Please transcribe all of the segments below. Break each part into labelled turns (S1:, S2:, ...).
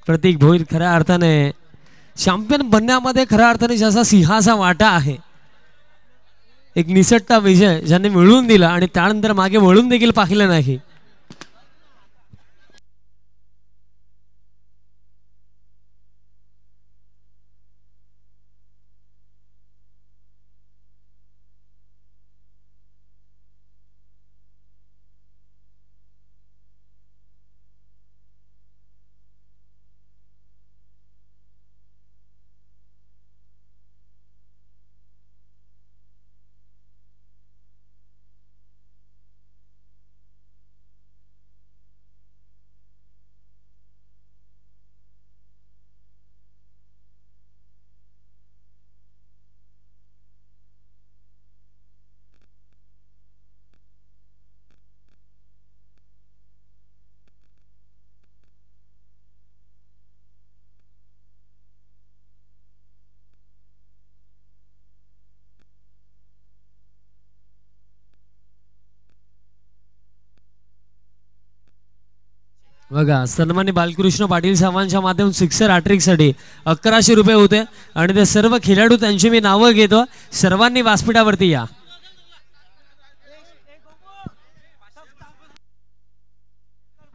S1: प्रतीक भोईर खऱ्या अर्थाने चॅम्पियन बनण्यामध्ये खऱ्या अर्थाने ज्याचा सिंहाचा वाटा आहे, एक निसटता विजय ज्यांनी मिळवून दिला आणि त्यानंतर मागे वळून देखील पाहिलं नाही. बघा सन्मान्य बालकृष्ण पाटील साहेबांच्या माध्यमातून सिक्सर हॅट्रिक साठी 1100 रुपये होते आणि ते सर्व खेळाडू त्यांची मी नावं घेतो. सर्वांनी व्यासपीठावरती या.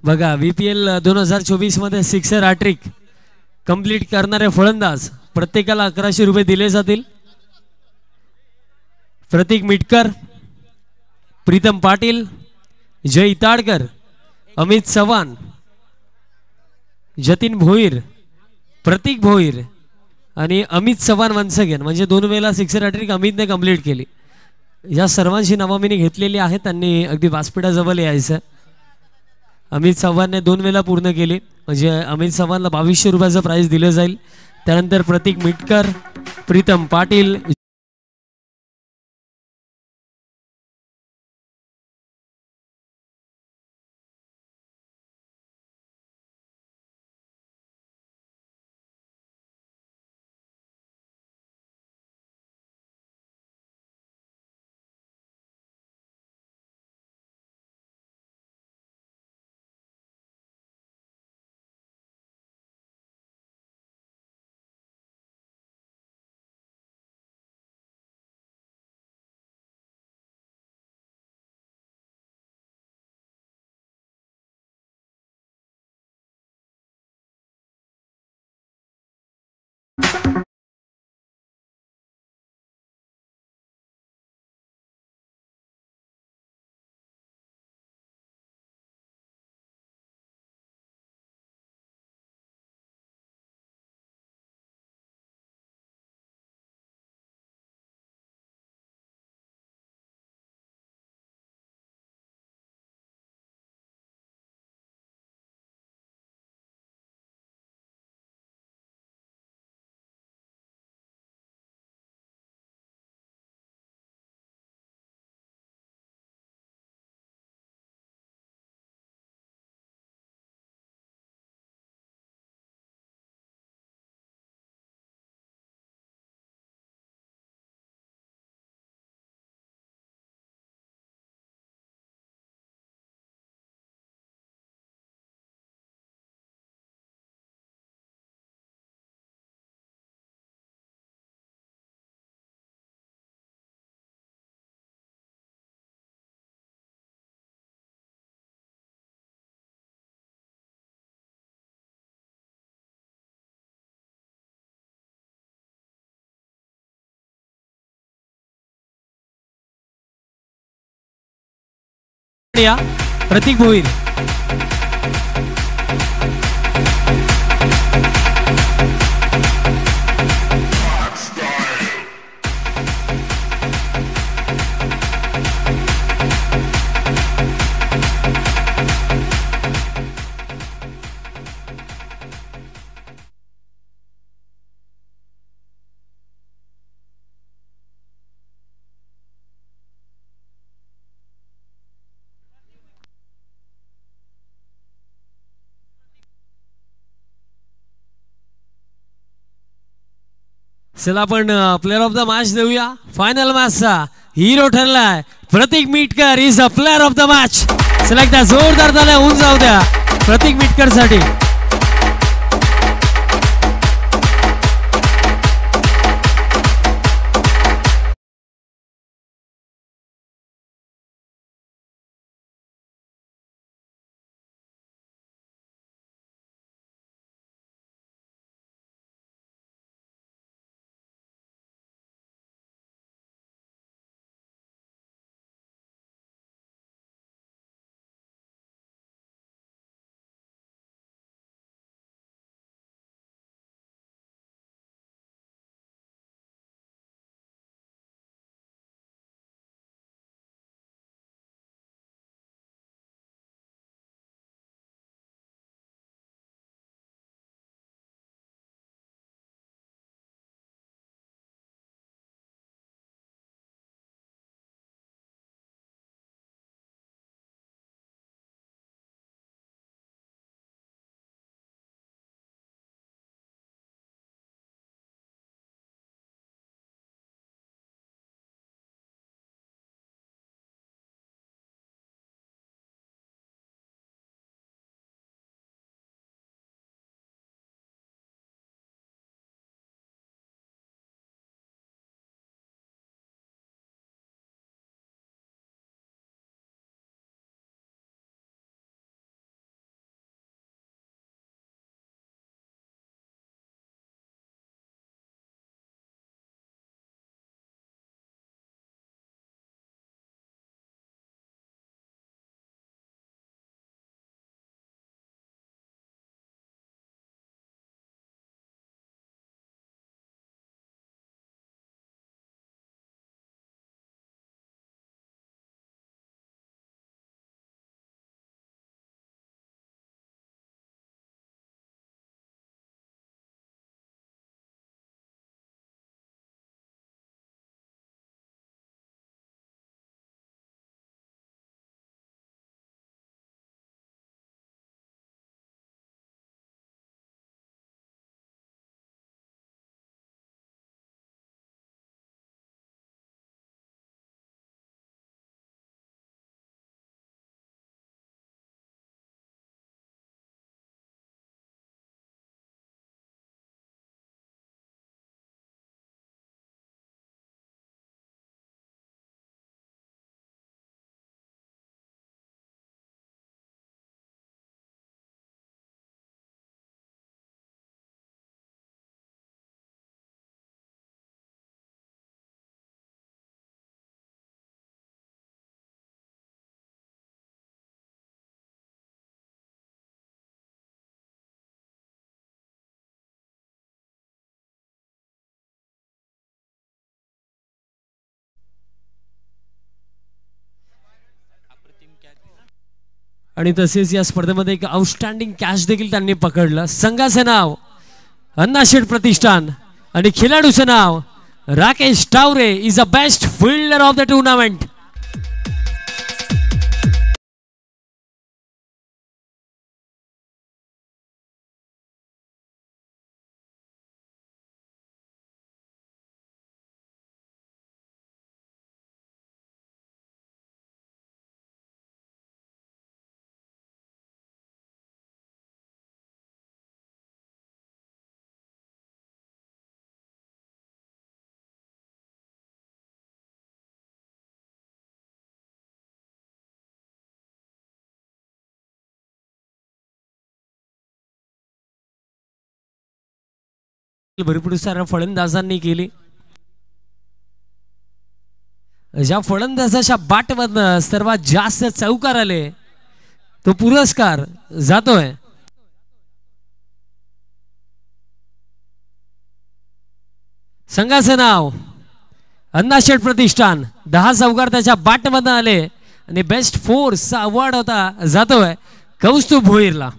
S1: बघा VPL 2024 मध्ये सिक्सर हॅट्रिक कंप्लीट करणारे फलंदाज प्रत्येकाला 1100 रुपये दिले जातील. प्रतीक मिटकर, प्रीतम पाटील, जय ताडकर, अमित चव्हाण, जतीन भोईर, प्रतीक भोईर आणि अमित चव्हाण वन्स अगेन, म्हणजे 2 वेळेला सिक्सर हॅट्रिक अमितने कंप्लीट केली. या सर्वांची नावं मी घेतलेली आहेत. त्यांनी अगदी व्यासपीठाजवळ यायचं. अमित चव्हाणने 2 वेळेला पूर्ण केली, म्हणजे अमित चव्हाणला 2200 रुपयाचं प्राइस दिलं जाईल. त्यानंतर प्रतीक मिटकर, प्रीतम पाटील, प्रतीक भोईर. चला आपण प्लेयर ऑफ द मॅच देऊया. फायनल मॅचचा हिरो ठरलाय Prateek Mitkar is a player of the match. चला एकदा जोरदार ताल्या होऊन जाऊ द्या प्रतीक मिटकर साठी. आणि तसेच या स्पर्धेमध्ये एक आउटस्टँडिंग कॅच देखील त्यांनी पकडलं. संघाचं नाव अण्णाशेठ प्रतिष्ठान आणि खेळाडूचं नाव Rakesh Taware is the best fielder of the tournament. भरपूर साऱ्या फलंदाजांनी केली. ज्या फलंदाजाच्या बाटमधनं सर्वात जास्त चौकार आले तो पुरस्कार जातोय संघाचं नाव अण्णाशेठ प्रतिष्ठान. 10 चौकार त्याच्या बाटमधनं आले आणि बेस्ट फोर्सचा अवॉर्ड होता जातोय कौस्तुभ भोईरला.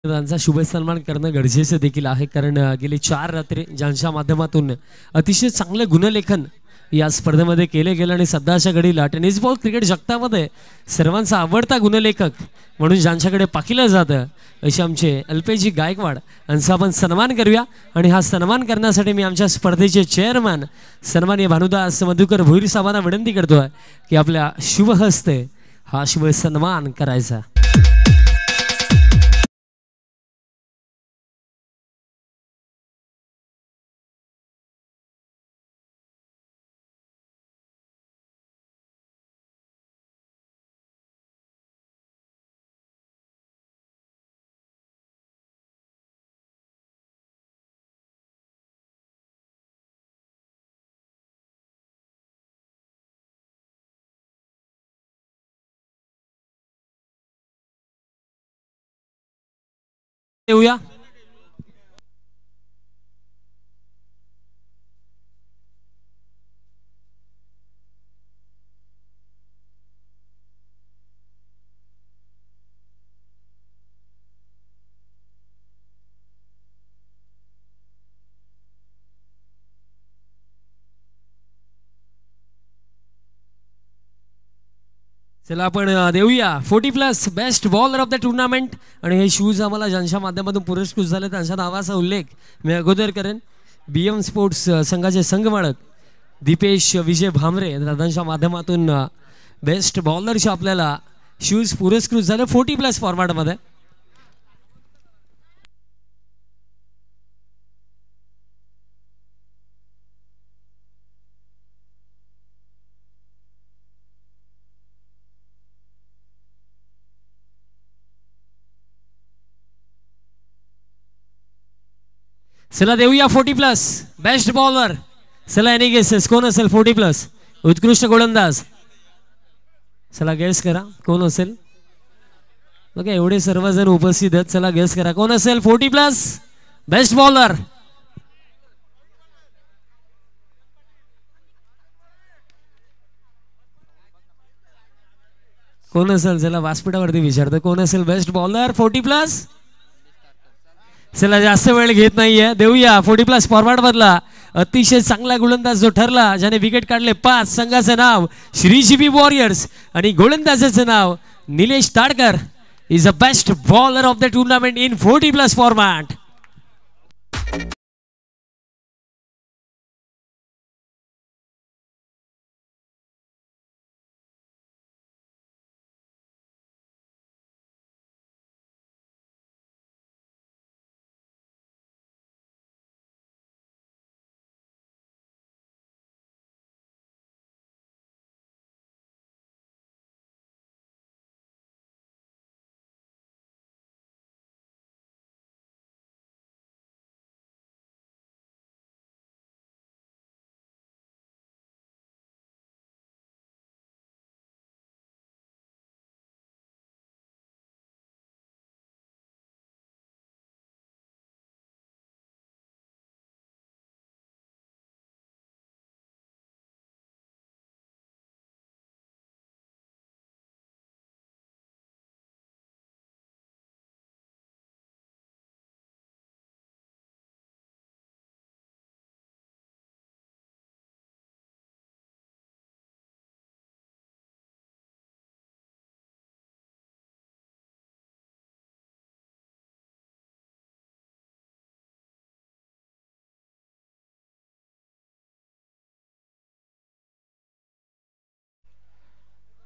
S1: त्यांचा शुभ सन्मान करणं गरजेचं देखील आहे, कारण गेली 4 रात्री ज्यांच्या माध्यमातून अतिशय चांगलं गुणलेखन या स्पर्धेमध्ये केले गेलं आणि सध्याच्या घडीला टेनिस बॉल क्रिकेट जगतामध्ये सर्वांचा आवडता गुणलेखक म्हणून ज्यांच्याकडे पाहिलं जातं असे आमचे अल्पेजी गायकवाड यांचा आपण सन्मान करूया. आणि हा सन्मान करण्यासाठी मी आमच्या स्पर्धेचे चेअरमॅन सन्माननीय भानुदास मधुकर भोईर साहेबांना विनंती करतोय की आपल्या शुभ हस्ते हा शुभ सन्मान करायचा. येऊया चला आपण देऊया 40+ best bowler of the tournament. आणि हे शूज आम्हाला ज्यांच्या माध्यमातून पुरस्कृत झाले त्यांच्या नावाचा उल्लेख मी अगोदर करेन. BM स्पोर्ट्स संघाचे संघमालक दीपेश विजय भामरे दादांच्या माध्यमातून बेस्ट बॉलरचे आपल्याला शूज पुरस्कृत झाले 40+ फॉर्मॅटमध्ये. चला देऊया 40+ बेस्ट बॉलर. चला एनी गेसेस कोण असेल 40+ उत्कृष्ट गोलंदाज. चला गेस करा कोण असेल. बघा एवढे सर्वजण उपस्थित आहेत, चला गेस करा कोण असेल 40+. Best bowler. कोण असेल चला व्यासपीठावरती विचारतो कोण असेल बेस्ट बॉलर 40+. चला जास्त वेळ घेत नाहीये देऊया 40+ फॉर्मॅट मधला अतिशय चांगला गोलंदाज जो ठरला ज्याने विकेट काढले 5. संघाचं नाव श्रीजीबी वॉरियर्स आणि गोलंदाजाचं नाव Nilesh Tadkar is the best bowler of the tournament in 40+ format.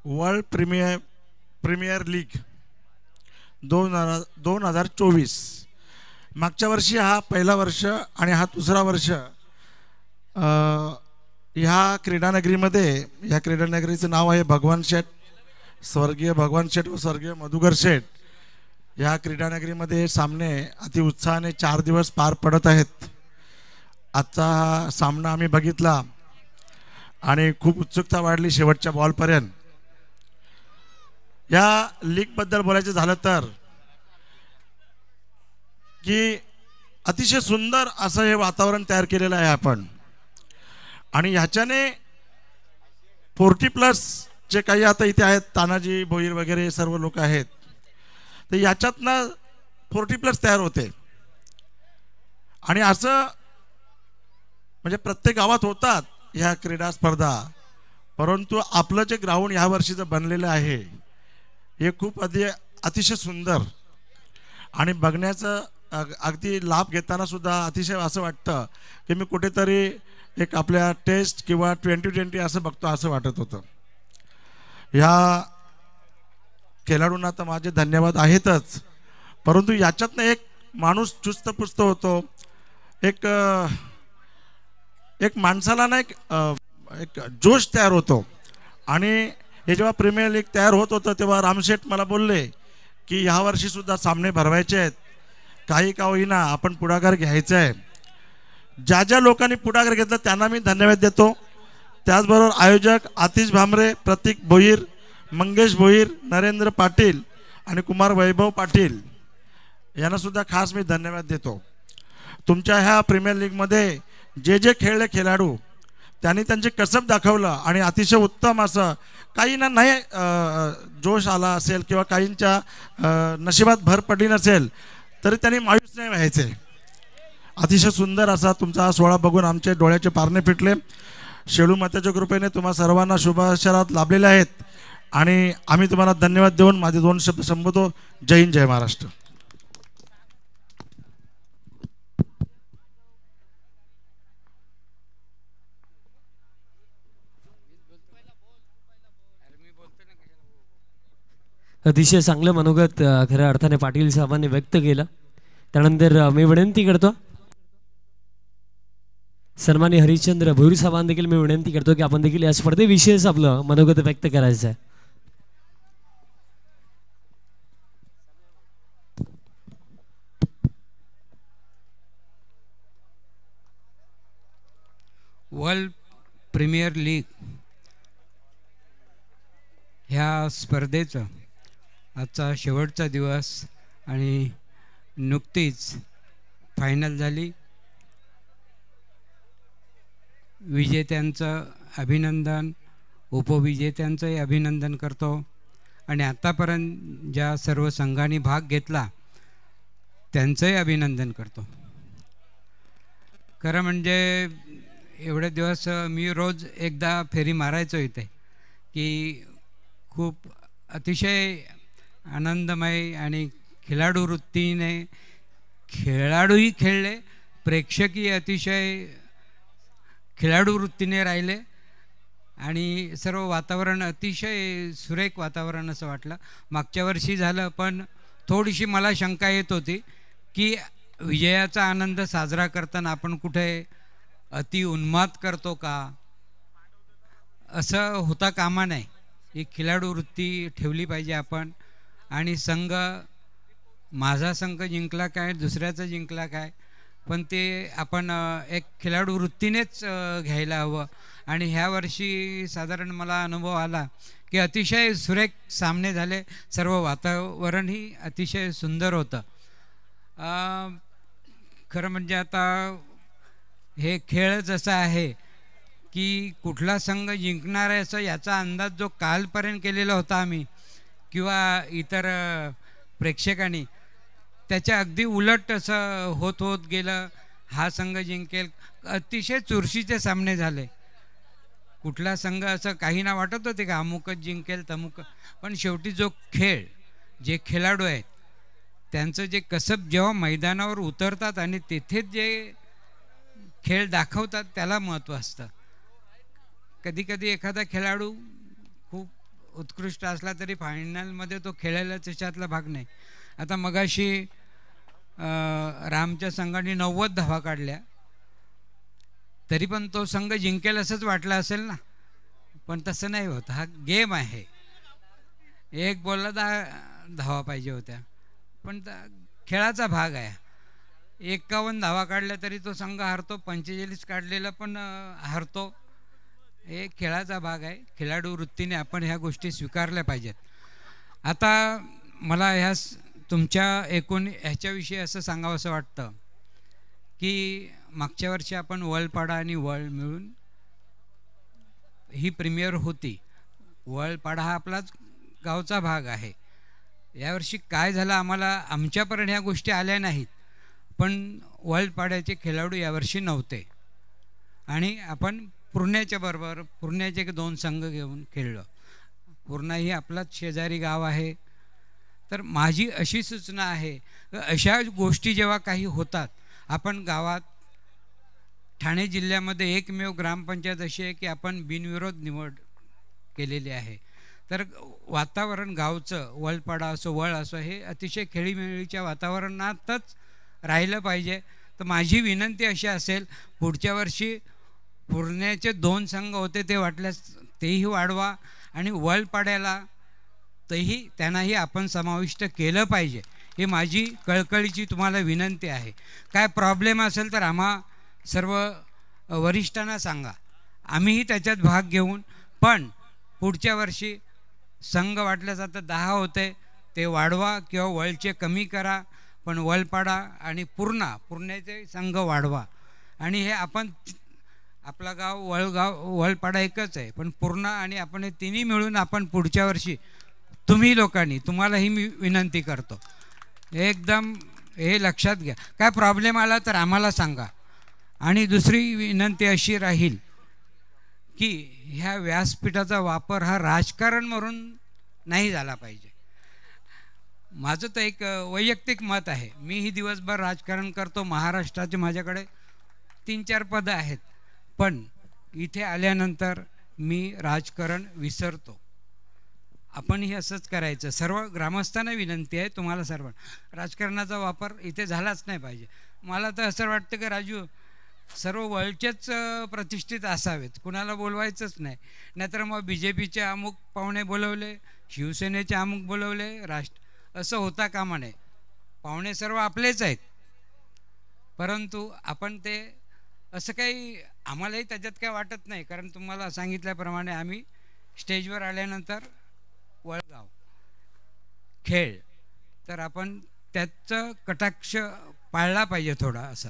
S2: World premier league 2024. मागच्या वर्षी हा पहिला वर्ष आणि हा दुसरा वर्ष ह्या क्रीडानगरीमध्ये. ह्या क्रीडानगरीचं नाव आहे भगवान शेठ, स्वर्गीय भगवान शेठ व स्वर्गीय मधुकर शेठ. ह्या क्रीडानगरीमध्ये सामने अति उत्साहाने 4 दिवस पार पडत आहेत. आजचा हा सामना आम्ही बघितला आणि खूप उत्सुकता वाढली शेवटच्या बॉलपर्यंत. या लीगबद्दल बोलायचं झालं तर की अतिशय सुंदर असं हे वातावरण तयार केलेलं आहे आपण. आणि ह्याच्याने 40+ जे काही आता इथे आहेत तानाजी भोईर वगैरे सर्व लोक आहेत तर याच्यातनं 40+ तयार होते. आणि असं म्हणजे प्रत्येक गावात होतात ह्या क्रीडा स्पर्धा, परंतु आपलं जे ग्राउंड ह्या वर्षीचं बनलेलं आहे हे खूप अतिशय सुंदर आणि बघण्याचं अगदी लाभ घेताना सुद्धा अतिशय असं वाटतं की मी कुठेतरी एक आपल्या टेस्ट किंवा 2020 असं बघतो असं वाटत होतं. ह्या खेळाडूंना तर माझे धन्यवाद आहेतच, परंतु याच्यातनं एक माणूस चुस्तपुस्त होतो. एक माणसाला ना एक जोश तयार होतो. आणि हे जेव्हा प्रीमियर लीग तयार होत होतं तेव्हा रामशेठ मला बोलले की ह्या वर्षी सुद्धा सामने भरवायचे आहेत, काही का होईना आपण पुढाकार घ्यायचा आहे. ज्या ज्या लोकांनी पुढाकार घेतला त्यांना मी धन्यवाद देतो. त्याचबरोबर आयोजक आतिश भामरे, प्रतीक भोईर, मंगेश भोईर, नरेंद्र पाटील आणि कुमार वैभव पाटील यांना सुद्धा खास मी धन्यवाद देतो. तुमच्या ह्या प्रीमियर लीगमध्ये जे जे खेळले खेळाडू त्यांनी त्यांचे कसब दाखवलं आणि अतिशय उत्तम असं. काहींना नाही जोश आला असेल किंवा काहींच्या नशिबात भर पडली नसेल तरी त्यांनी मायूस नाही व्हायचे. अतिशय सुंदर असा तुमचा हा सोहळा बघून आमचे डोळ्याचे पारणे फिटले. शेळू मातेच्या कृपेने तुम्हा सर्वांना शुभाशयात लाभलेले आहेत आणि आम्ही तुम्हाला धन्यवाद देऊन माझे 2 शब्द संबोधतो. जय हिंद, जय महाराष्ट्र.
S1: अतिशय चांगलं मनोगत खऱ्या अर्थाने पाटील साहेबांनी व्यक्त केलं. त्यानंतर मी विनंती करतो सन्माननीय हरिश्चंद्र भोईर साहेबांना देखील मी विनंती करतो की आपण देखील या स्पर्धेविषयीच आपलं मनोगत व्यक्त करायचं आहे.
S3: वर्ल्ड प्रीमियर लीग ह्या स्पर्धेचा आजचा शेवटचा दिवस आणि नुकतीच फायनल झाली. विजेत्यांचं अभिनंदन, उपविजेत्यांचंही अभिनंदन करतो आणि आतापर्यंत ज्या सर्व संघांनी भाग घेतला त्यांचंही अभिनंदन करतो. खरं म्हणजे एवढे दिवस मी रोज एकदा फेरी मारायचो इथे, की खूप अतिशय आनंदमय आणि खेळाडू वृत्तीने खेळाडूही खेळले, प्रेक्षकही अतिशय खेळाडू वृत्तीने राहिले आणि सर्व वातावरण अतिशय सुरेख वातावरण असं वाटलं. मागच्या वर्षी झालं, पण थोडीशी मला शंका येत होती की विजयाचा आनंद साजरा करताना आपण कुठे अति उन्माद करतो का, असं होता कामा नये. ही खेळाडू वृत्ती ठेवली पाहिजे आपण. आणि संघ, माझा संघ जिंकला काय, दुसऱ्याचा जिंकला काय, पण ते आपण एक खेळाडू वृत्तीनेच घ्यायला हवं. आणि ह्या वर्षी साधारण मला अनुभव आला की अतिशय सुरेख सामने झाले, सर्व वातावरणही अतिशय सुंदर होतं. खरं म्हणजे आता हे खेळच असा आहे की कुठला संघ जिंकणार आहे असं याचा अंदाज जो कालपर्यंत केलेला होता आम्ही किंवा इतर प्रेक्षकांनी, त्याच्या अगदी उलट असं होत होत गेलं. हा संघ जिंकेल, अतिशय चुरशीचे सामने झाले. कुठला संघ असं काही ना वाटत होते का अमुकच जिंकेल तमुक, पण शेवटी जो खेळ, जे खेळाडू आहेत त्यांचं जे कसब जेव्हा मैदानावर उतरतात आणि तेथेच जे खेळ दाखवतात त्याला महत्त्व असतं. कधी कधी एखादा खेळाडू खूप उत्कृष्ट असला तरी फायनलमध्ये तो खेळायला त्याच्यातला भाग नाही. आता मगाशी रामच्या संघाने 90 धावा काढल्या, तरी पण तो संघ जिंकेल असंच वाटलं असेल ना, पण तसं नाही होत. हा गेम आहे. एक बॉलला 10 धावा पाहिजे होत्या, पण खेळाचा भाग आहे. 51 धावा काढल्या तरी तो संघ हारतो, 45 काढलेला पण हारतो. हे खेळाचा भाग आहे. खेळाडू वृत्तीने आपण ह्या गोष्टी स्वीकारल्या पाहिजेत. आता मला ह्या तुमच्या एकूण ह्याच्याविषयी असं सांगावं असं वाटतं की मागच्या वर्षी आपण वलपाडा आणि वळ मिळून ही प्रीमियर होती. वळपाडा हा आपलाच गावचा भाग आहे. यावर्षी काय झालं, आम्हाला आमच्यापर्यंत ह्या गोष्टी आल्या नाहीत, पण वळपाड्याचे खेळाडू यावर्षी नव्हते आणि आपण पूर्ण्याच्या बरोबर पूर्ण्याचे 2 संघ घेऊन खेळलो. पूर्णा ही आपलाच शेजारी गाव आहे. तर माझी अशी सूचना आहे, अशा गोष्टी जेव्हा काही होतात, आपण गावात, ठाणे जिल्ह्यामध्ये एकमेव ग्रामपंचायत अशी आहे की आपण बिनविरोध निवड केलेली आहे. तर वातावरण गावचं, वळपाडा असो वळ असो, हे अतिशय खेळीमेळीच्या वातावरणातच राहिलं पाहिजे. तर माझी विनंती अशी असेल, पुढच्या वर्षी पूर्ण्याचे 2 संघ होते ते वाटल्यास तेही वाढवा आणि वळपाड्याला त्यांनाही आपण समाविष्ट केलं पाहिजे. ही माझी कळकळीची तुम्हाला विनंती आहे. काय प्रॉब्लेम असेल तर आम्हा सर्व वरिष्ठांना सांगा, आम्हीही त्याच्यात भाग घेऊन. पण पुढच्या वर्षी संघ वाटल्यास आता 10 होते ते वाढवा किंवा वळचे कमी करा, पण वलपाडा आणि पूर्ण्याचे संघ वाढवा. आणि हे आपण, आपला गाव वलपाडा एकच आहे, पण पूर्णा आणि आपण हे तिन्ही मिळून आपण पुढच्या वर्षी तुम्ही लोकांनी, तुम्हालाही मी विनंती करतो, एकदम हे लक्षात घ्या. काय प्रॉब्लेम आला तर आम्हाला सांगा. आणि दुसरी विनंती अशी राहील की ह्या व्यासपीठाचा वापर हा राजकारण म्हणून नाही झाला पाहिजे. माझं तर एक वैयक्तिक मत आहे. मीही दिवसभर राजकारण करतो. महाराष्ट्राचे माझ्याकडे 3-4 पदं आहेत, पण इथे आल्यानंतर मी राजकारण विसरतो. आपणही असंच करायचं. सर्व ग्रामस्थांना विनंती आहे, तुम्हाला सर्व, राजकारणाचा वापर इथे झालाच नाही पाहिजे. मला तर असं वाटतं की राजू, सर्व वळचेच प्रतिष्ठित असावेत, कुणाला बोलवायचंच नाही. नाहीतर मग BJPचे अमुक पाहुणे बोलवले, शिवसेनेचे अमुक बोलवले, असं होता कामा नये. पाहुणे सर्व आपलेच आहेत, परंतु आपण ते असं काही, आम्हालाही त्याच्यात काय वाटत नाही. कारण तुम्हाला सांगितल्याप्रमाणे आम्ही स्टेजवर आल्यानंतर वळगाव खेळ, तर आपण त्याचं कटाक्ष पाळला पाहिजे थोडा, असं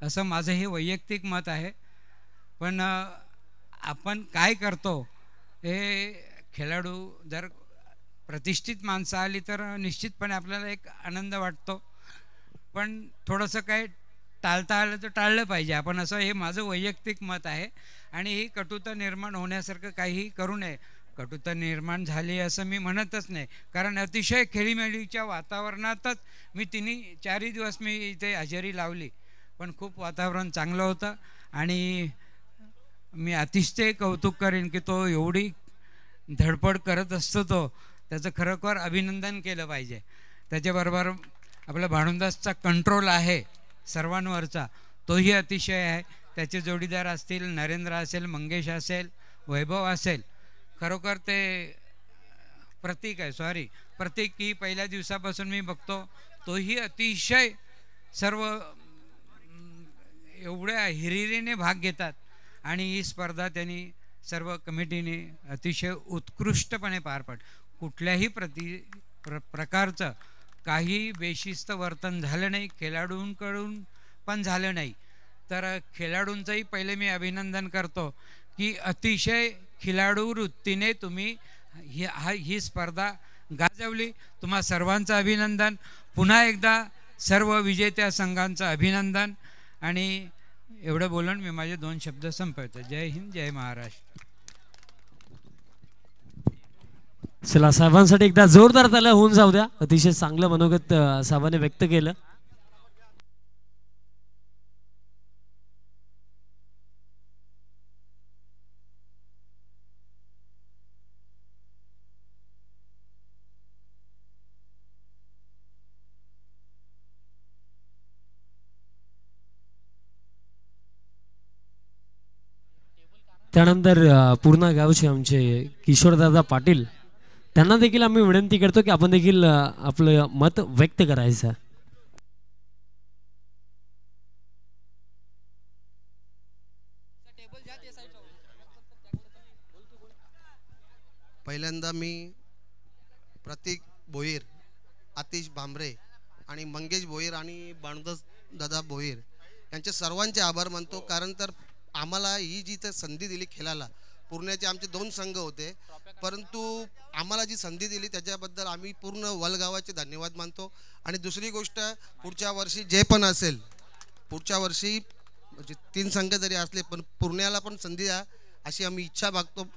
S3: असं माझं हे वैयक्तिक मत आहे. पण आपण काय करतो हे, खेळाडू जर प्रतिष्ठित माणसं आली तर निश्चितपणे आपल्याला एक आनंद वाटतो. पण थोडंसं काय टाळता आलं तर टाळलं पाहिजे आपण, असं हे माझं वैयक्तिक मत आहे. आणि ही कटुता निर्माण होण्यासारखं काही करू नये. कटुता निर्माण झाली असं मी म्हणतच नाही, कारण अतिशय खेळीमेळीच्या वातावरणातच मी चारही दिवस मी इथे हजेरी लावली. पण खूप वातावरण चांगलं होतं आणि मी अतिशय कौतुक करेन की तो एवढी धडपड करत असतो, तो त्याचं खरोखर अभिनंदन केलं पाहिजे. त्याच्याबरोबर आपला भानुदासचा कंट्रोल आहे सर्वांवरचा, तोही अतिशय आहे. त्याचे जोडीदार असतील, नरेंद्र असेल, मंगेश असेल, वैभव असेल, खरोखर ते प्रतीक ही पहिल्या दिवसापासून मी बघतो, तोही अतिशय सर्व एवढ्या हिरिरीने भाग घेतात. आणि ही स्पर्धा त्यांनी सर्व कमिटीने अतिशय उत्कृष्टपणे पार पाड. कुठल्याही प्रकारचं काही बेशिस्त वर्तन झालं नाही, खेळाडूंकडून पण झालं नाही. तर खेळाडूंचंही पहिले मी अभिनंदन करतो की अतिशय खिलाडू वृत्तीने तुम्ही ही स्पर्धा गाजवली. तुम्हा सर्वांचं अभिनंदन. पुन्हा एकदा सर्व विजेत्या संघांचं अभिनंदन. आणि एवढं बोलून मी माझे 2 शब्द संपवतो. जय हिंद, जय महाराष्ट्र.
S1: चला, साहेबांसाठी एकदा जोरदार त्याला होऊन जाऊ द्या. अतिशय चांगलं मनोगत साहेबांनी व्यक्त केलं. त्यानंतर पूर्ण गावचे आमचे किशोरदादा पाटील, त्यांना देखील आम्ही विनंती करतो की आपण देखील आपलं मत व्यक्त करायचं.
S4: पहिल्यांदा मी प्रतीक भोईर, आतिश भांबरे आणि मंगेश भोईर आणि भानुदास दादा भोईर यांचे सर्वांचे आभार मानतो. कारण तर आम्हाला ही जी तर संधी दिली खेळायला, पुण्याचे आमचे 2 संघ होते, परंतु आम्हाला जी संधी दिली त्याच्याबद्दल आम्ही पूर्ण वलगावाचे धन्यवाद मानतो. आणि दुसरी गोष्ट, पुढच्या वर्षी जे पण असेल, पुढच्या वर्षी म्हणजे 3 संघ जरी असले पण पुण्याला पण संधी द्या अशी आम्ही इच्छा बाळगतो.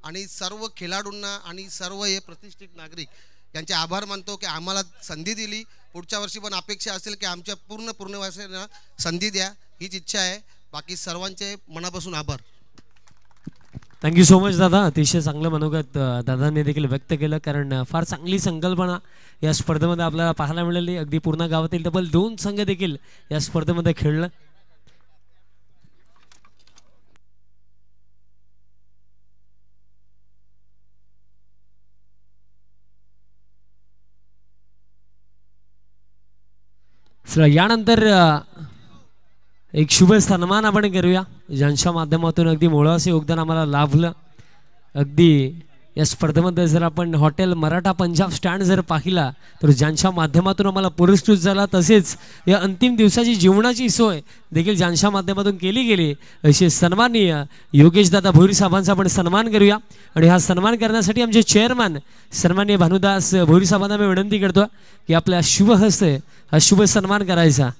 S4: आणि सर्व खेळाडूंना आणि सर्व हे प्रतिष्ठित नागरिक यांचे आभार मानतो की आम्हाला संधी दिली. पुढच्या वर्षी पण अपेक्षा असेल की आमच्या पूर्णवासीयांना संधी द्या, हीच इच्छा आहे. बाकी सर्वांचे मनापासून आभार.
S1: थँक्यू सो मच दादा. अतिशय चांगलं मनोगत दादांनी देखील व्यक्त केलं. कारण फार चांगली संकल्पना या स्पर्धेमध्ये आपल्याला पाहायला मिळाली. अगदी पूर्ण गावातील तब्बल 2 संघ देखील या स्पर्धेमध्ये खेळलं. यानंतर एक शुभ सन्मान आपण करूया, ज्यांच्या माध्यमातून अगदी मोलाचं योगदान आम्हाला लाभलं. अगदी या स्पर्धेमध्ये जर आपण हॉटेल मराठा पंजाब स्टँड जर पाहिला तर ज्यांच्या माध्यमातून आम्हाला पुरस्कृत झाला, तसेच या अंतिम दिवसाची जेवणाची सोय देखील ज्यांच्या माध्यमातून केली गेली, असे सन्माननीय योगेश दादा भोईर साहेबांचा आपण सन्मान करूया. आणि हा सन्मान करण्यासाठी आमचे चेअरमॅन सन्माननीय भानुदास भोईर साहेबांना मी विनंती करतो की आपल्या शुभ हस्ते हा शुभ सन्मान करायचा.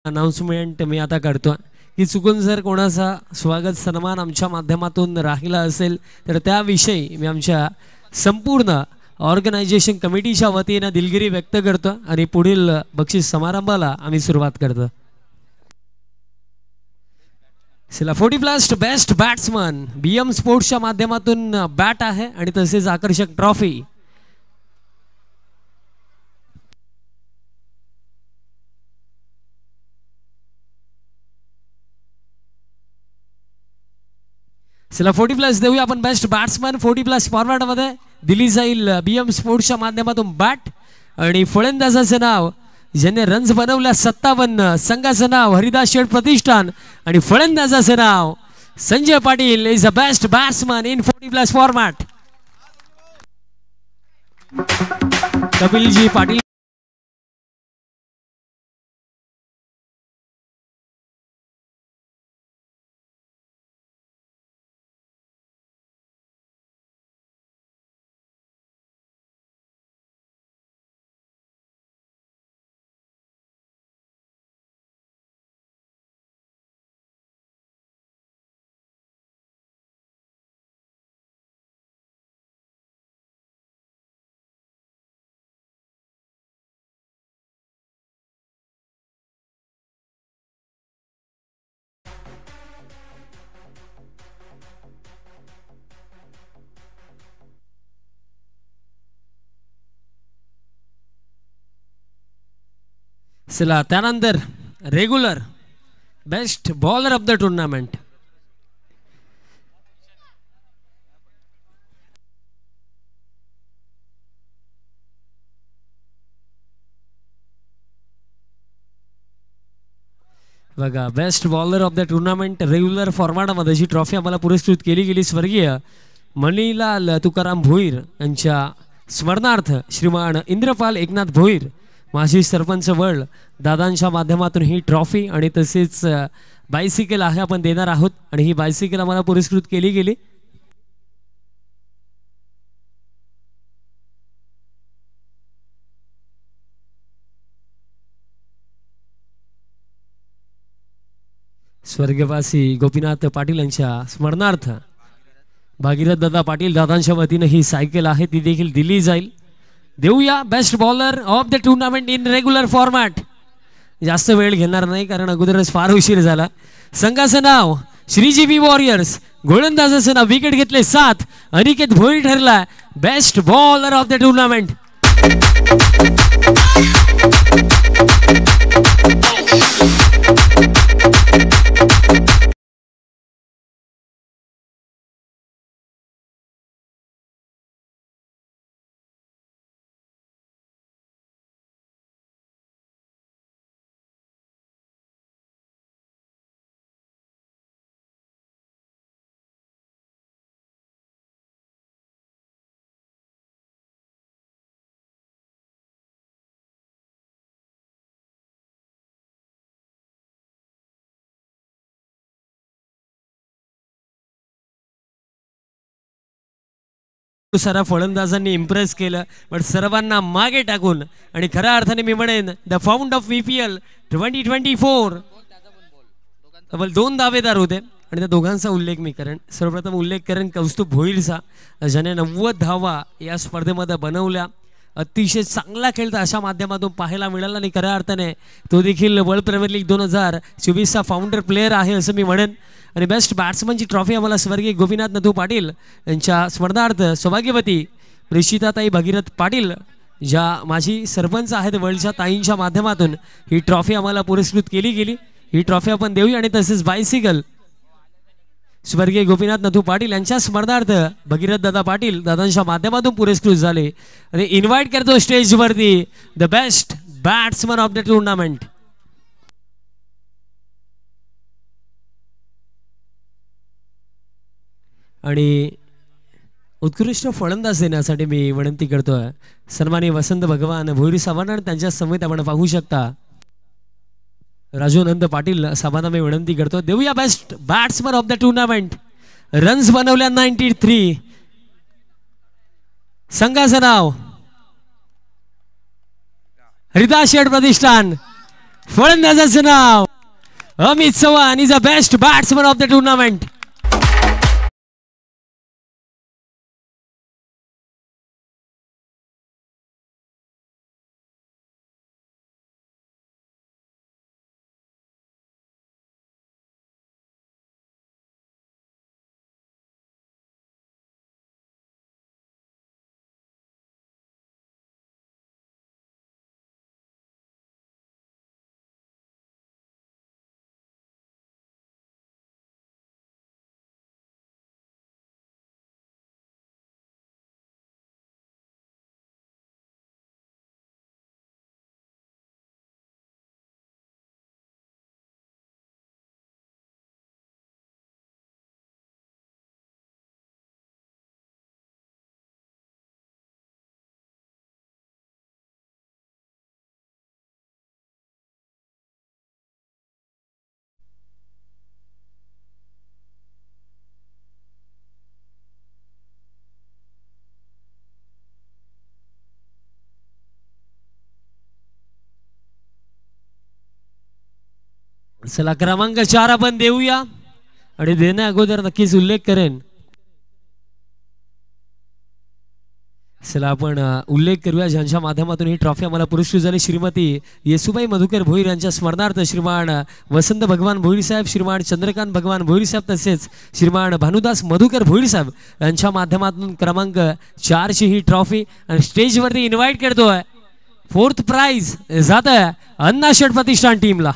S1: अनाउन्समेंट मी आता करतो की चुकून जर कोणाचा स्वागत सन्मान आमच्या माध्यमातून राहिला असेल तर त्याविषयी मी आमच्या संपूर्ण ऑर्गनायझेशन कमिटीच्या वतीने दिलगिरी व्यक्त करतो आणि पुढील बक्षीस समारंभाला आम्ही सुरुवात करतो. 40+ बेस्ट बॅट्समन BM स्पोर्ट्सच्या माध्यमातून बॅट आहे आणि तसेच आकर्षक ट्रॉफी. चला 40+ देऊया आपण बेस्ट बॅट्समन 40+ फॉर्मॅटमध्ये दिली जाईल BM स्पोर्ट्सच्या माध्यमातून बॅट. आणि फलंदाजाचं नाव ज्याने रन्स बनवल्या 57, संघाचं नाव हरिदास शेठ प्रतिष्ठान आणि फलंदाजाचं नाव Sanjay Patil is the best batsman in 40+ format. Kapil ji Patil चला त्यानंतर regular best bowler of the tournament. बघा best bowler of the tournament regular फॉर्मॅटमध्ये जी ट्रॉफी आम्हाला पुरस्कृत केली गेली स्वर्गीय मणिलाल तुकाराम भोईर यांच्या स्मरणार्थ श्रीमान इंद्रपाल एकनाथ भोईर माजी सरपंच वळ दादांच्या माध्यमातून ही ट्रॉफी आणि तसेच बायसिकल आहे आपण देणार आहोत. आणि ही बायसिकल आम्हाला पुरस्कृत केली गेली. स्वर्गवासी गोपीनाथ पाटील यांच्या स्मरणार्थ भागीरथ दादा पाटील दादांच्या वतीने ही सायकल आहे ती देखील दिली जाईल. देऊया best bowler of the tournament in regular format. जास्त वेळ घेणार नाही कारण अगोदरच फार उशीर झाला. संघाचं नाव श्रीजीवी वॉरियर्स, गोलंदाजाचं नाव विकेट घेतले 7 अनिकेत भोईर ठरला best bowler of the tournament. सारा फलंदाजांनी इम्प्रेस केलं पण सर्वांना मागे टाकून आणि खऱ्या अर्थाने मी म्हणेन द फाउंड ऑफ VPL 2024 तब्बल 2 दावेदार होते आणि त्या दोघांचा उल्लेख मी करेन. सर्वप्रथम उल्लेख करेन कौस्तुभ भोईरचा ज्याने 90 धावा या स्पर्धेमध्ये बनवल्या. अतिशय चांगला खेळ अशा माध्यमातून पाहायला मिळाला आणि खऱ्या अर्थाने तो देखील वर्ल्ड प्रीमियर लीग 2024चा फाउंडर प्लेअर आहे असं मी म्हणेन. आणि बेस्ट बॅट्समनची ट्रॉफी आम्हाला स्वर्गीय गोपीनाथ नथू पाटील यांच्या स्मरणार्थ सौभाग्यवती प्रेषिताताई भगीरथ पाटील ज्या माजी सरपंच आहेत वर्ल्डच्या ताईंच्या माध्यमातून ही ट्रॉफी आम्हाला पुरस्कृत केली गेली. ही ट्रॉफी आपण देऊया आणि तसेच बायसिकल स्वर्गीय गोपीनाथ नथू पाटील यांच्या स्मरणार्थ भगीरथ दादा पाटील दादांच्या माध्यमातून पुरस्कृत झाले. आणि इन्व्हाइट करतो स्टेजवरती the best batsman of the tournament. आणि उत्कृष्ट फलंदाज देण्यासाठी मी विनंती करतोय सन्माननीय वसंत भगवान भोईर साहेबांना आणि त्यांच्या समेत आपण पाहू शकता राजू नंद पाटील साहेबांना मी विनंती करतो. देऊया best batsman of the tournament. Runs बनवल्या 93. संघाचं नाव हरिदास शेठ प्रतिष्ठान. फलंदाजाचं नाव Amit Chavan is the best batsman of the tournament. चला क्रमांक 4 आपण देऊया आणि देण्या अगोदर नक्कीच उल्लेख करेन. चला आपण उल्लेख करूया ज्यांच्या माध्यमातून ही ट्रॉफी आम्हाला पुरस्कृत झाली. श्रीमती येसुबाई मधुकर भोईर यांच्या स्मरणार्थ श्रीमान वसंत भगवान भोईर साहेब, श्रीमान चंद्रकांत भगवान भोईर साहेब तसेच श्रीमान भानुदास मधुकर भोईर साहेब यांच्या माध्यमातून क्रमांक 4 ची ही ट्रॉफी आणि स्टेजवरती इन्व्हाइट करतोय. 4th प्राइज जात आहे अण्णा शेठ प्रतिष्ठान टीमला.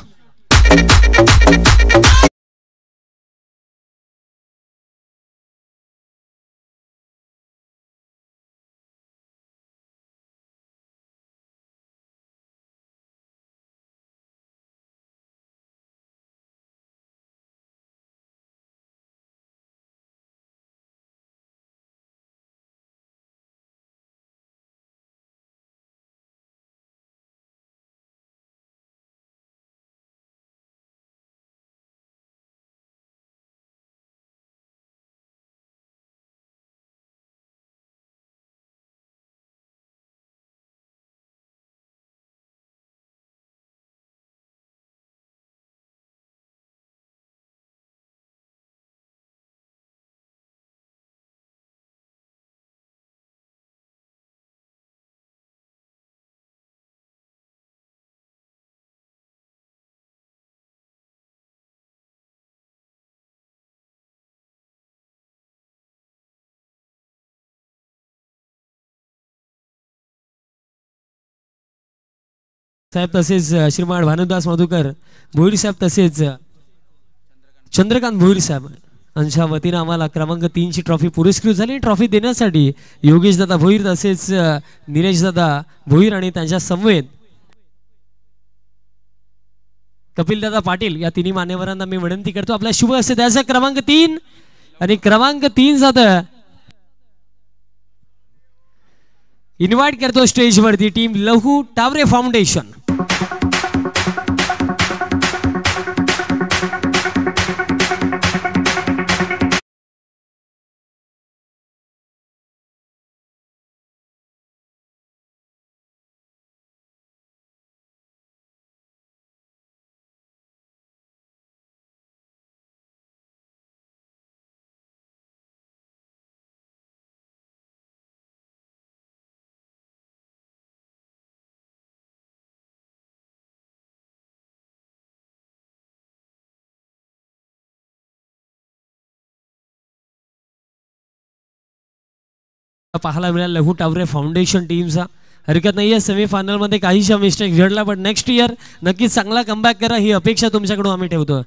S1: साहेब तसेच श्रीमान भानुदास मधुकर भोईर साहेब तसेच चंद्रकांत भोईर साहेब यांच्या वतीने आम्हाला क्रमांक 3 ची ट्रॉफी पुरस्कृत झाली. ट्रॉफी देण्यासाठी योगेश दादा भोईर तसेच निलेश दादा भोईर आणि त्यांच्या समवेत कपिल दादा पाटील या तिन्ही मान्यवरांना मी विनंती करतो आपल्या शुभ हस्ते द्यायचा क्रमांक 3 आणि क्रमांक 3 जात इन्व्हाइट करतो स्टेजवरती टीम लहू टावरे फाउंडेशन. पाहायला मिळाला लघु टावरे फाउंडेशन टीमचा. हरकत नाहीये सेमीफायनल मध्ये काहीशा मिस्टेक घडला पण नेक्स्ट इयर नक्कीच चांगला कमबॅक करा ही अपेक्षा तुमच्याकडून आम्ही ठेवतो.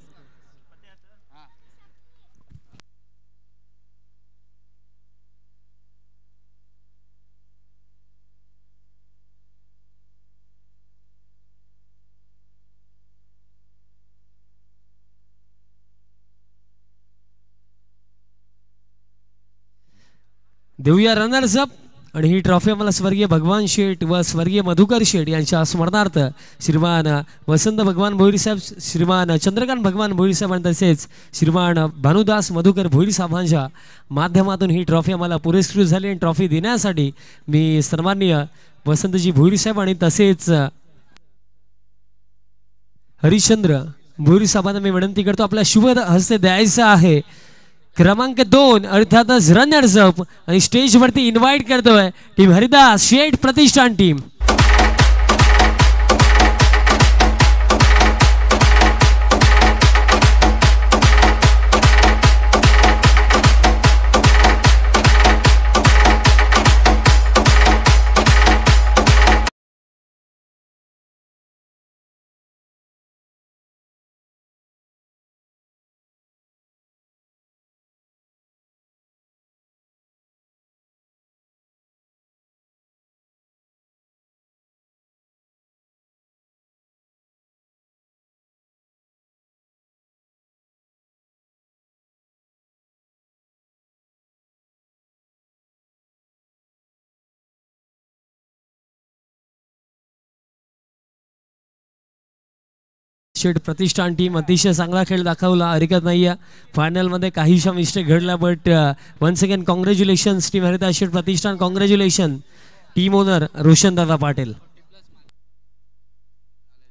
S1: देऊया रनर्स अप आणि ही ट्रॉफी आम्हाला स्वर्गीय भगवान शेठ व स्वर्गीय मधुकर शेठ यांच्या स्मरणार्थ श्रीमान वसंत भगवान भोईर साहेब, श्रीमान चंद्रकांत भगवान भोईर साहेब आणि तसेच श्रीमान भानुदास मधुकर भोईर साहेबांच्या माध्यमातून ही ट्रॉफी आम्हाला पुरस्कृत झाली. आणि ट्रॉफी देण्यासाठी मी सन्माननीय वसंतजी भोईर साहेब आणि तसेच हरिश्चंद्र भोईर साहेबांना मी विनंती करतो आपल्या शुभ हस्ते द्यायचं आहे क्रमांक 2 अर्थातच रनर्स अप आणि स्टेजवरती इन्व्हाइट करतोय टीम हरिदास शेठ प्रतिष्ठान टीम. शेठ प्रतिष्ठान टीम अतिशय चांगला खेळ दाखवला. हरकत नाहीये फायनल मध्ये काहीशा मिस्टेक घडला but once again congratulations team Haridas Sheth प्रतिष्ठान. Congratulation team owner Roshan Dada Patil.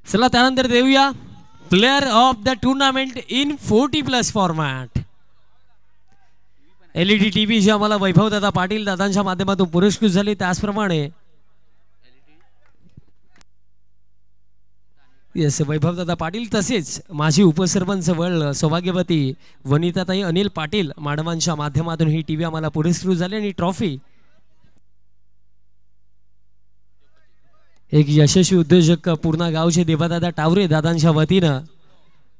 S1: चला त्यानंतर देऊया player of the tournament in 40+ format. LED TV जी आम्हाला वैभव दादा पाटील दादांच्या माध्यमातून पुरस्कृत झाली, त्याचप्रमाणे येस वैभव दादा पाटील तसेच माजी उपसरपंच वळ सौभाग्यवती वनिताताई अनिल पाटील माडवांच्या माध्यमातून ही टीव्ही आम्हाला पुरस्कृत झाली आणि ट्रॉफी एक यशस्वी उद्योजक पूर्ण गावचे देवादादा टावरे दादांच्या वतीनं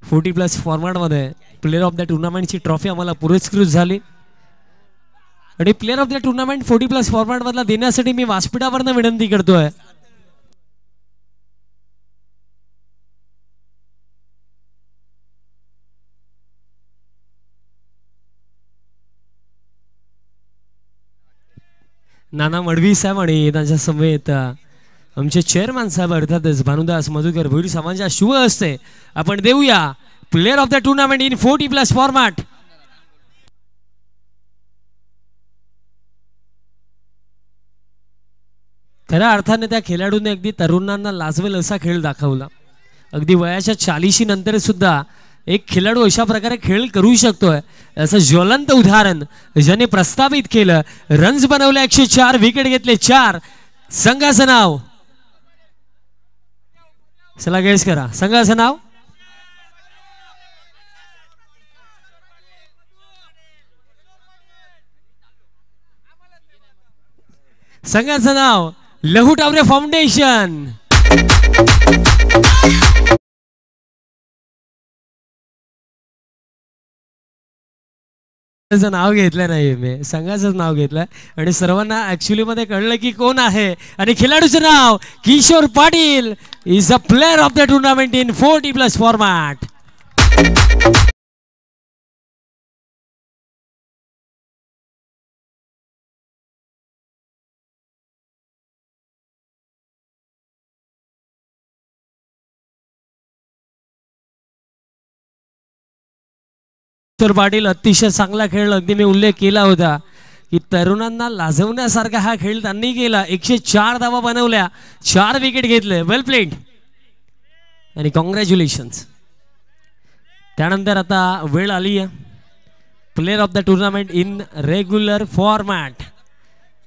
S1: 40+ फॉर्मॅटमध्ये प्लेअर ऑफ द टुर्नामेंटची ट्रॉफी आम्हाला पुरस्कृत झाली. आणि player of the tournament 40+ format मधला देण्यासाठी मी व्यासपीठावरनं विनंती करतोय नाना मडवी साहेब आणि त्यांच्या समवेत आमचे चेअरमॅन साहेब अर्थातच भानुदास मधुकर भोईर साहेबांच्या शुभ हस्ते आपण देऊया player of the tournament in 40+ format. खऱ्या अर्थाने त्या खेळाडूने अगदी तरुणांना लाजवेल असा खेळ दाखवला. अगदी वयाच्या 40 नंतर सुद्धा एक खेळाडू अशा प्रकारे खेळ करू शकतोय असं ज्वलंत उदाहरण ज्याने प्रस्थापित केलं. रन्स बनवले 104, विकेट घेतले 4. संघाचं नाव चला गेस करा. संघाचं नाव संघाचं नाव लहू टावरे फाउंडेशन. नाव घेतलं नाही मी, संघाचं नाव घेतलं आणि सर्वांना ऍक्च्युअली मध्ये कळलं की कोण आहे. आणि खेळाडूचं नाव Kishor Patil is a player of the tournament in 40+ format. Kishor Patil अतिशय चांगला खेळ, अगदी मी उल्लेख केला होता की तरुणांना लाजवण्यासारखा हा खेळ त्यांनी केला. 104 धावा बनवल्या, 4 विकेट घेतले. वेल प्लेड आणि कॉंग्रॅच्युलेशन्स. त्यानंतर आता वेळ आली आहे player of the tournament in regular format,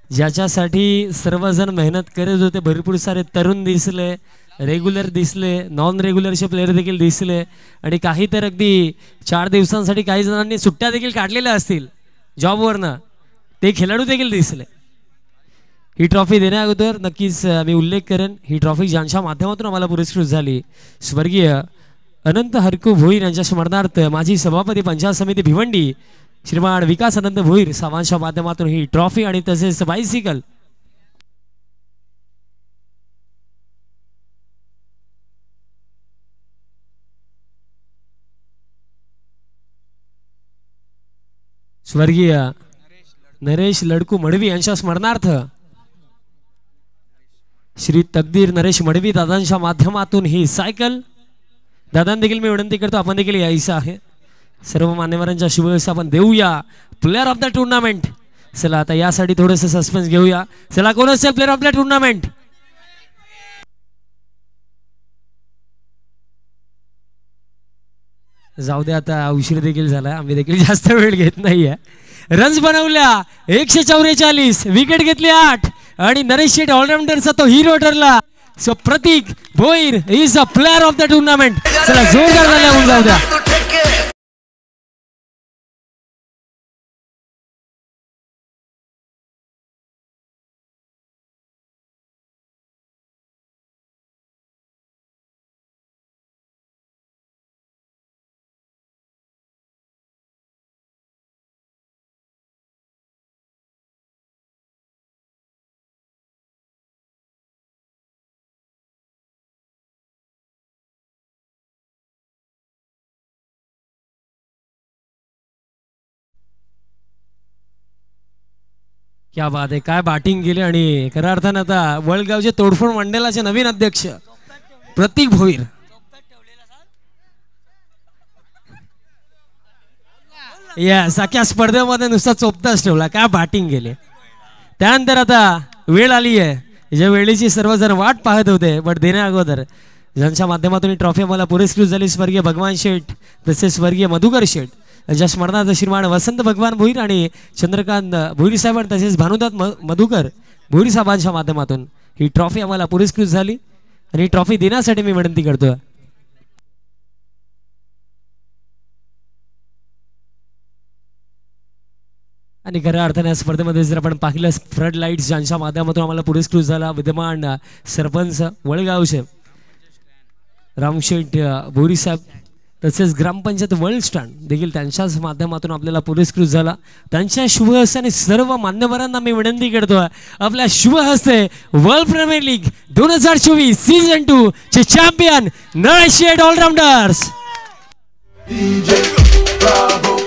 S1: ज्याच्यासाठी सर्वजण मेहनत करत होते. भरपूर सारे तरुण दिसले, रेग्युलर दिसले, नॉन रेग्युलरचे प्लेयर देखील दिसले आणि काही तर अगदी 4 दिवसांसाठी काही जणांनी सुट्ट्या देखील काढलेल्या असतील जॉबवरनं, ते खेळाडू देखील दिसले. ही ट्रॉफी देण्या अगोदर नक्कीच मी उल्लेख करेन, ही ट्रॉफी ज्यांच्या माध्यमातून आम्हाला पुरस्कृत झाली स्वर्गीय अनंत हरकू भोईर यांच्या स्मरणार्थ माजी सभापती पंचायत समिती भिवंडी श्रीमान विकास अनंत भोईर साहेबांच्या माध्यमातून ही ट्रॉफी आणि तसेच बायसिकल स्वर्गीय नरेश लडकू मडवी यांच्या स्मरणार्थ श्री तकदीर नरेश मडवी दादांच्या माध्यमातून ही सायकल दादा देखील मी विनंती करतो आपण देखील यायचं आहे. सर्व मान्यवरांच्या शुभेच्छा आपण देऊया प्लेअर ऑफ द टुर्नामेंट. चला आता यासाठी थोडंसं सस्पेन्स घेऊया. चला कोण असेल प्लेअर ऑफ द टुर्नामेंट? जाऊ दे आता उशीर देखील झाला, आम्ही देखील जास्त वेळ घेत नाहीये. रन्स बनवल्या 144, विकेट घेतली 8 आणि नरेश शेठ ऑलराऊंडरचा तो हिरो ठरला. So Prateek Bhoir is a player of the tournament. चला जोरदार झाल्या होऊन जाऊ द्या. क्या बात आहे, काय बॅटिंग केली. आणि खऱ्या अर्थानं आता वळगावचे तोडफोड मंडळाचे नवीन अध्यक्ष प्रतीक भोईर या सख्या स्पर्धेमध्ये नुसता चोपताच ठेवला, काय बॅटिंग केली. त्यानंतर आता वेळ आली आहे, ज्या वेळेची सर्वजण वाट पाहत होते. बट देण्या अगोदर ज्यांच्या माध्यमातून ही ट्रॉफी आम्हाला पुरस्कृत झाली स्वर्गीय भगवान शेठ तसेच स्वर्गीय मधुकर शेठ यांच्या स्मरणार्थ श्रीमान वसंत भगवान भोईर आणि चंद्रकांत भोईर साहेब तसेच भानुदास मधुकर भोईर साहेबांच्या माध्यमातून ही ट्रॉफी आम्हाला पुरस्कृत झाली आणि ही ट्रॉफी देण्यासाठी मी विनंती करतोय. आणि खऱ्या अर्थाने या स्पर्धेमध्ये जर आपण पाहिलं फ्लड लाईट्स ज्यांच्या माध्यमातून आम्हाला पुरस्कृत झाला विद्यमान सरपंच वळगावचे रामशेठ भोईर साहेब तसेच ग्रामपंचायत वर्ल्ड स्टँड देखील त्यांच्याच माध्यमातून आपल्याला पुरस्कृत झाला. त्यांच्या शुभ हस्ते आणि सर्व मान्यवरांना मी विनंती करतोय आपल्या शुभ हस्ते वर्ल्ड प्रीमियर लीग 2024 सीझन 2 चे चॅम्पियन नळ शेठ ऑलराऊंडर्स.
S5: DJ Bravo